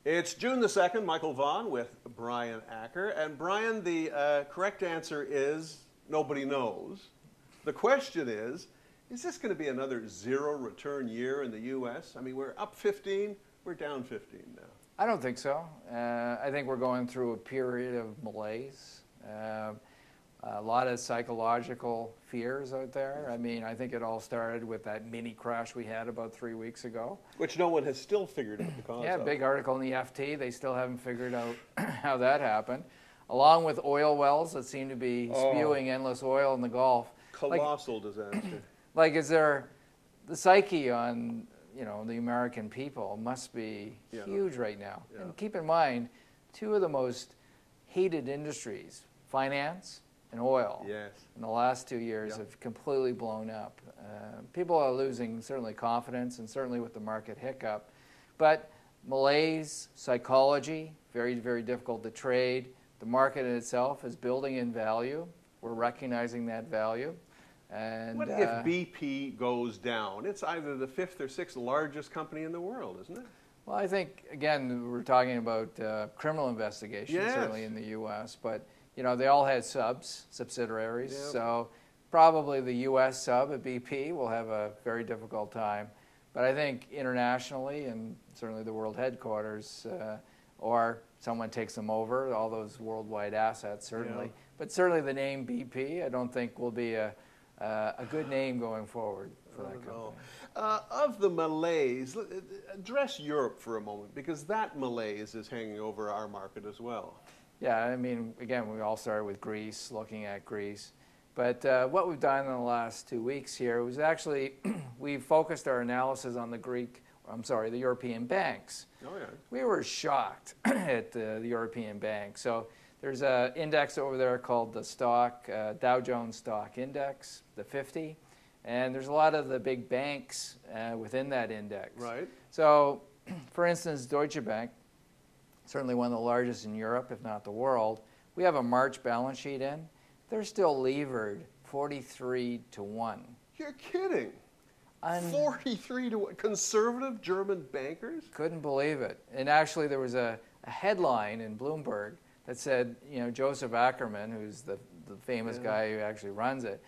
It's June the 2nd, Michael Vaughan with Brian Acker. And Brian, the correct answer is nobody knows. The question is this going to be another zero return year in the U.S.? I mean, we're up 15, we're down 15 now. I don't think so. I think we're going through a period of malaise. A lot of psychological fears out there. I mean, I think it all started with that mini crash we had about 3 weeks ago. Which no one has still figured out the cause of. Yeah, big article in the FT. They still haven't figured out how that happened. Along with oil wells that seem to be spewing endless oil in the Gulf. Colossal disaster. Like, is there the psyche on, you know, the American people must be huge right now. Yeah. And keep in mind, two of the most hated industries, finance and oil, in the last 2 years have completely blown up. People are losing certainly confidence, and certainly with the market hiccup. But malaise, psychology, very, very difficult to trade. The market in itself is building in value. We're recognizing that value. And what if BP goes down? It's either the 5th or 6th largest company in the world, isn't it? Well, I think, again, we're talking about criminal investigation, certainly in the U.S., but you know, they all had subsidiaries, so probably the U.S. sub at BP will have a very difficult time. But I think internationally, and certainly the world headquarters, or someone takes them over, all those worldwide assets, certainly. But certainly the name BP, I don't think will be a good name going forward for that company. Of the malaise, address Europe for a moment, because that malaise is hanging over our market as well. Yeah, I mean, again, we all started with Greece, looking at Greece. But what we've done in the last 2 weeks here was actually we've focused our analysis on the European banks. Oh, yeah. We were shocked at the European banks. So there's an index over there called the Dow Jones Stock Index, the 50. And there's a lot of the big banks within that index. Right. So, for instance, Deutsche Bank, certainly one of the largest in Europe, if not the world. We have a March balance sheet in. They're still levered 43 to 1. You're kidding. 43 to 1. Conservative German bankers? Couldn't believe it. And actually there was a headline in Bloomberg that said, you know, Joseph Ackerman, who's the famous guy who actually runs it,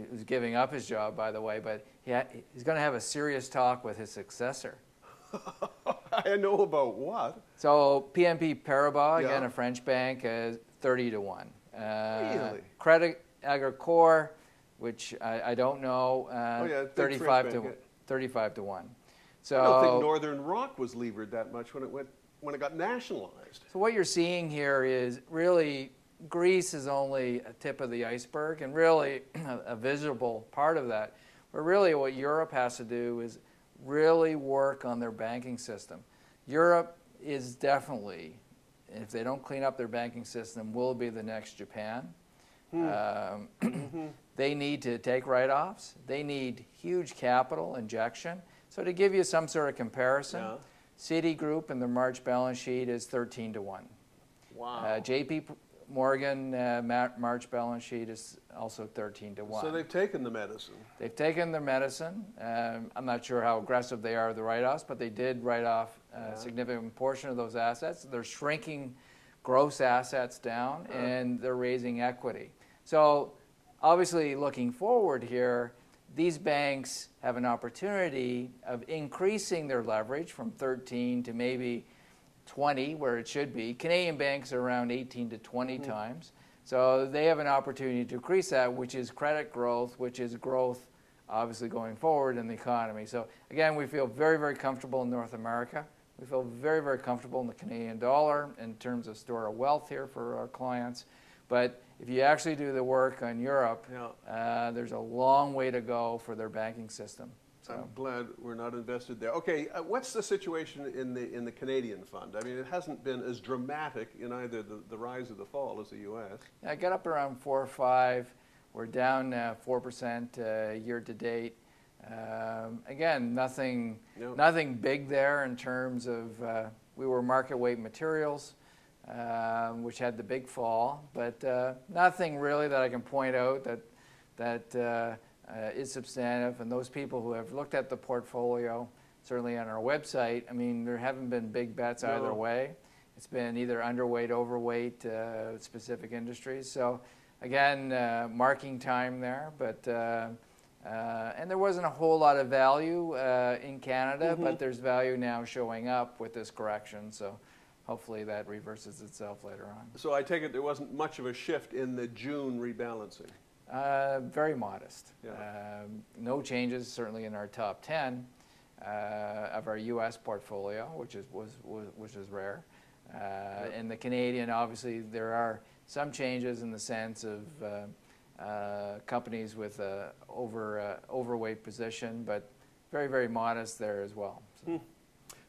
who's giving up his job, by the way, but he's going to have a serious talk with his successor. I know about what. So BNP Paribas, again, a French bank, 30 to 1. Really? Credit Agricole, which I don't know, 35 to 1. So I don't think Northern Rock was levered that much when it got nationalized. So what you're seeing here is really Greece is only a tip of the iceberg, and really a visible part of that. But really what Europe has to do is really work on their banking system. Europe is definitely, if they don't clean up their banking system, will be the next Japan. They need to take write-offs. They need huge capital injection. So to give you some sort of comparison, Citigroup in their March balance sheet is 13 to 1. Wow. JP Morgan March balance sheet is also 13 to 1. So they've taken the medicine. They've taken their medicine. I'm not sure how aggressive they are with the write-offs, but they did write off a significant portion of those assets. They're shrinking gross assets down, and they're raising equity. So obviously looking forward here, these banks have an opportunity of increasing their leverage from 13 to maybe 20, where it should be. Canadian banks are around 18 to 20 times. So they have an opportunity to increase that, which is credit growth, which is growth obviously going forward in the economy. So again, we feel very, very comfortable in North America. We feel very, very comfortable in the Canadian dollar in terms of store of wealth here for our clients. But if you actually do the work on Europe, there's a long way to go for their banking system. So. I'm glad we're not invested there. Okay, what's the situation in the Canadian fund? I mean, it hasn't been as dramatic in either the rise or the fall as the U.S. Yeah, I got up around 4 or 5. We're down 4% year to date. Again, nothing big there in terms of we were market weight materials, which had the big fall, but nothing really that I can point out that is substantive. And those people who have looked at the portfolio certainly on our website, I mean, there haven't been big bets either way. It's been either underweight, overweight, specific industries. So again, marking time there, but and there wasn't a whole lot of value in Canada, but there's value now showing up with this correction. So hopefully that reverses itself later on. So I take it there wasn't much of a shift in the June rebalancing? Very modest. Yeah. No changes certainly in our top 10 of our U.S. portfolio, which is rare. In the Canadian, obviously, there are some changes in the sense of companies with a overweight position, but very, very modest there as well. So.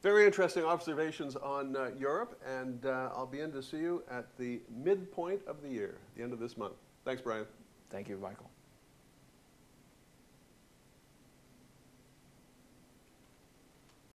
Very interesting observations on Europe, and I'll be in to see you at the midpoint of the year, the end of this month. Thanks, Brian. Thank you, Michael.